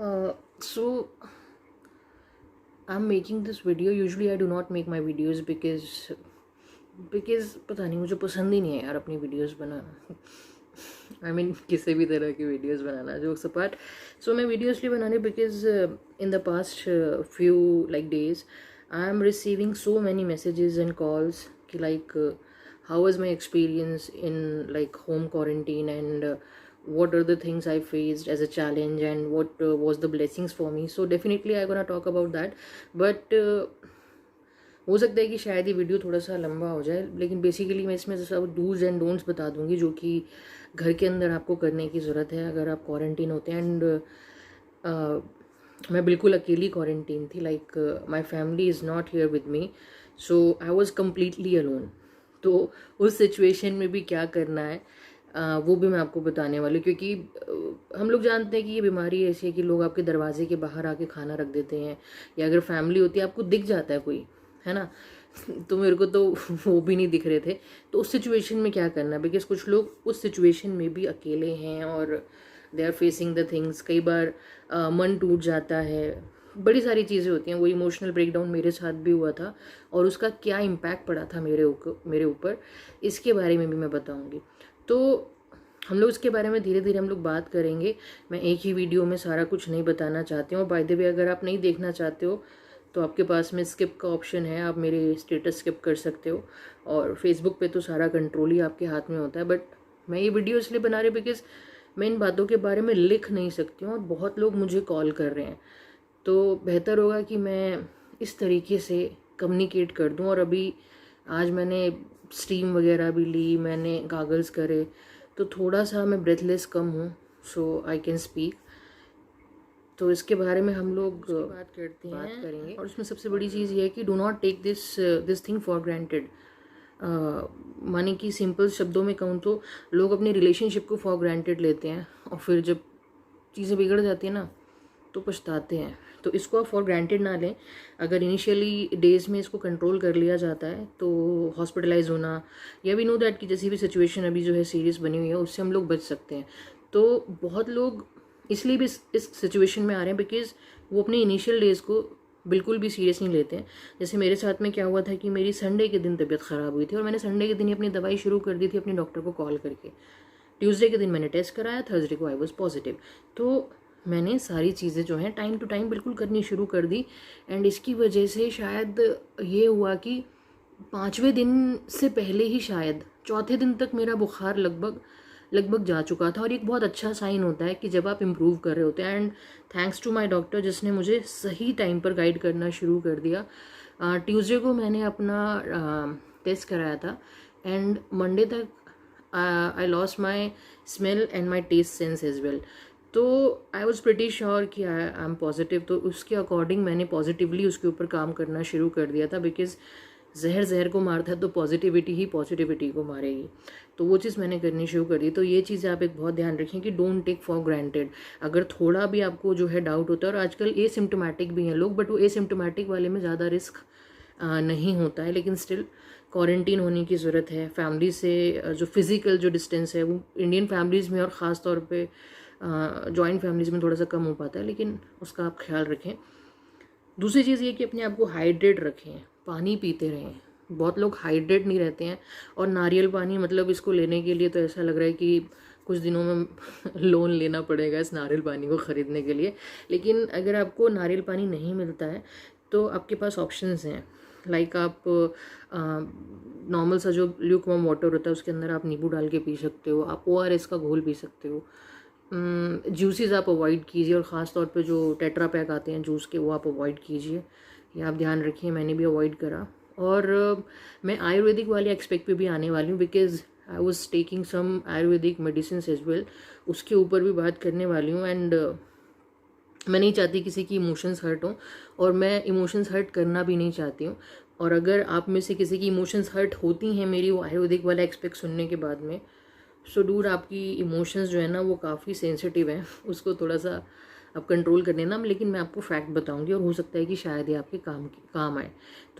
So I'm making this video. Usually I do not make my videos because पता नहीं, मुझे पसंद ही नहीं है यार अपनी वीडियोस बनाना. आई मीन किसी भी तरह की वीडियोस बनाना, जोक्स अपार्ट. सो मैं वीडियोस लिए बनाने because in the past few like days I am receiving so many messages and calls कि like how was my experience in like home quarantine, and what are the things I faced as a challenge, and what was the blessings for me. So definitely I'm gonna talk about that, but हो सकता है कि शायद ये video थोड़ा सा लंबा हो जाए, लेकिन बेसिकली मैं इसमें सब डूज एंड डोंट्स बता दूंगी जो कि घर के अंदर आपको करने की ज़रूरत है अगर आप क्वारंटीन होते हैं. एंड मैं बिल्कुल अकेली क्वारंटीन थी, like my family is not here with me, so I was completely alone. तो उस सिचुएशन में भी क्या करना है वो भी मैं आपको बताने वाली हूँ, क्योंकि हम लोग जानते हैं कि ये बीमारी ऐसी है कि लोग आपके दरवाजे के बाहर आके खाना रख देते हैं, या अगर फैमिली होती है आपको दिख जाता है कोई, है ना. तो मेरे को तो वो भी नहीं दिख रहे थे. तो उस सिचुएशन में क्या करना है, बिकॉज कुछ लोग उस सिचुएशन में भी अकेले हैं और they are facing the things. कई बार मन टूट जाता है, बड़ी सारी चीज़ें होती हैं. वो इमोशनल ब्रेकडाउन मेरे साथ भी हुआ था और उसका क्या इम्पैक्ट पड़ा था मेरे ऊपर, इसके बारे में भी मैं बताऊंगी. तो हम लोग इसके बारे में धीरे धीरे हम लोग बात करेंगे. मैं एक ही वीडियो में सारा कुछ नहीं बताना चाहती हूँ. बाय द वे, अगर आप नहीं देखना चाहते हो तो आपके पास में स्किप का ऑप्शन है, आप मेरे स्टेटस स्किप कर सकते हो. और फेसबुक पे तो सारा कंट्रोल ही आपके हाथ में होता है. बट मैं ये वीडियो इसलिए बना रही बिकॉज मैं इन बातों के बारे में लिख नहीं सकती हूँ और बहुत लोग मुझे कॉल कर रहे हैं. तो बेहतर होगा कि मैं इस तरीके से कम्युनिकेट कर दूं. और अभी आज मैंने स्टीम वगैरह भी ली, मैंने गागल्स करे, तो थोड़ा सा मैं ब्रेथलेस कम हूँ, सो आई कैन स्पीक. तो इसके बारे में हम लोग बात करेंगे. और उसमें सबसे बड़ी चीज़ ये है कि do not take this thing for granted. माने कि सिंपल शब्दों में कहूँ तो लोग अपने रिलेशनशिप को फॉर ग्रांटेड लेते हैं और फिर जब चीज़ें बिगड़ जाती हैं ना तो पछताते हैं. तो इसको आप फॉर ग्रांटेड ना लें. अगर इनिशियली डेज में इसको कंट्रोल कर लिया जाता है तो हॉस्पिटलाइज होना, या वी नो दैट कि जैसी भी सिचुएशन अभी जो है सीरियस बनी हुई है उससे हम लोग बच सकते हैं. तो बहुत लोग इसलिए भी इस सिचुएशन में आ रहे हैं बिकॉज वो अपने इनिशियल डेज को बिल्कुल भी सीरियस नहीं लेते हैं. जैसे मेरे साथ में क्या हुआ था कि मेरी संडे के दिन तबीयत ख़राब हुई थी और मैंने संडे के दिन ही अपनी दवाई शुरू कर दी थी अपने डॉक्टर को कॉल करके. ट्यूसडे के दिन मैंने टेस्ट कराया, थर्सडे को आई वॉज पॉजिटिव. तो मैंने सारी चीज़ें जो हैं टाइम टू टाइम बिल्कुल करनी शुरू कर दी. एंड इसकी वजह से शायद ये हुआ कि 5वें दिन से पहले ही शायद 4थे दिन तक मेरा बुखार लगभग जा चुका था. और एक बहुत अच्छा साइन होता है कि जब आप इम्प्रूव कर रहे होते हैं. And thanks to my doctor जिसने मुझे सही टाइम पर गाइड करना शुरू कर दिया. ट्यूसडे को मैंने अपना टेस्ट कराया था एंड मंडे तक I lost my smell and my taste sense as well. तो आई वॉज प्रिटी श्योर कि आई एम पॉजिटिव. तो उसके अकॉर्डिंग मैंने पॉजिटिवली उसके ऊपर काम करना शुरू कर दिया था बिकॉज जहर को मारता है तो पॉजिटिविटी ही पॉजिटिविटी को मारेगी. तो वो चीज़ मैंने करनी शुरू कर दी. तो ये चीज़ आप एक बहुत ध्यान रखें कि डोंट टेक फॉर ग्रांटेड. अगर थोड़ा भी आपको जो है डाउट होता है, और आजकल एसिम्प्टोमेटिक भी हैं लोग, बट वो एसिम्प्टोमेटिक वाले में ज़्यादा रिस्क नहीं होता है, लेकिन स्टिल क्वारंटीन होने की ज़रूरत है. फैमिली से जो फिज़िकल जो डिस्टेंस है वो इंडियन फैमिलीज़ में और ख़ास तौर पे जॉइंट फैमिलीज़ में थोड़ा सा कम हो पाता है, लेकिन उसका आप ख्याल रखें. दूसरी चीज़ ये कि अपने आप को हाइड्रेट रखें, पानी पीते रहें. बहुत लोग हाइड्रेट नहीं रहते हैं. और नारियल पानी, मतलब इसको लेने के लिए तो ऐसा लग रहा है कि कुछ दिनों में लोन लेना पड़ेगा इस नारियल पानी को ख़रीदने के लिए. लेकिन अगर आपको नारियल पानी नहीं मिलता है तो आपके पास ऑप्शंस हैं. लाइक आप नॉर्मल सा जो ल्यूकवार्म वाटर होता है उसके अंदर आप नींबू डाल के पी सकते हो. आप ORS का घोल पी सकते हो. जूसेस आप अवॉइड कीजिए, और ख़ास तौर पे जो टेट्रा पैक आते हैं जूस के वो आप अवॉइड कीजिए. ये आप ध्यान रखिए, मैंने भी अवॉइड करा. और मैं आयुर्वेदिक वाले एक्सपेक्ट पे भी आने वाली हूँ because I was taking some ayurvedic medicine as well. उसके ऊपर भी बात करने वाली हूँ. एंड मैं नहीं चाहती किसी की इमोशंस हर्ट हों, और मैं इमोशंस हर्ट करना भी नहीं चाहती हूँ. और अगर आप में से किसी की इमोशंस हर्ट होती हैं मेरी वो आयुर्वेदिक वाला एक्सपेक्ट सुनने के बाद में, सो डूड आपकी इमोशंस जो है ना वो काफ़ी सेंसिटिव हैं, उसको थोड़ा सा आप कंट्रोल कर लेना. लेकिन मैं आपको फैक्ट बताऊंगी और हो सकता है कि शायद ये आपके काम आए. तो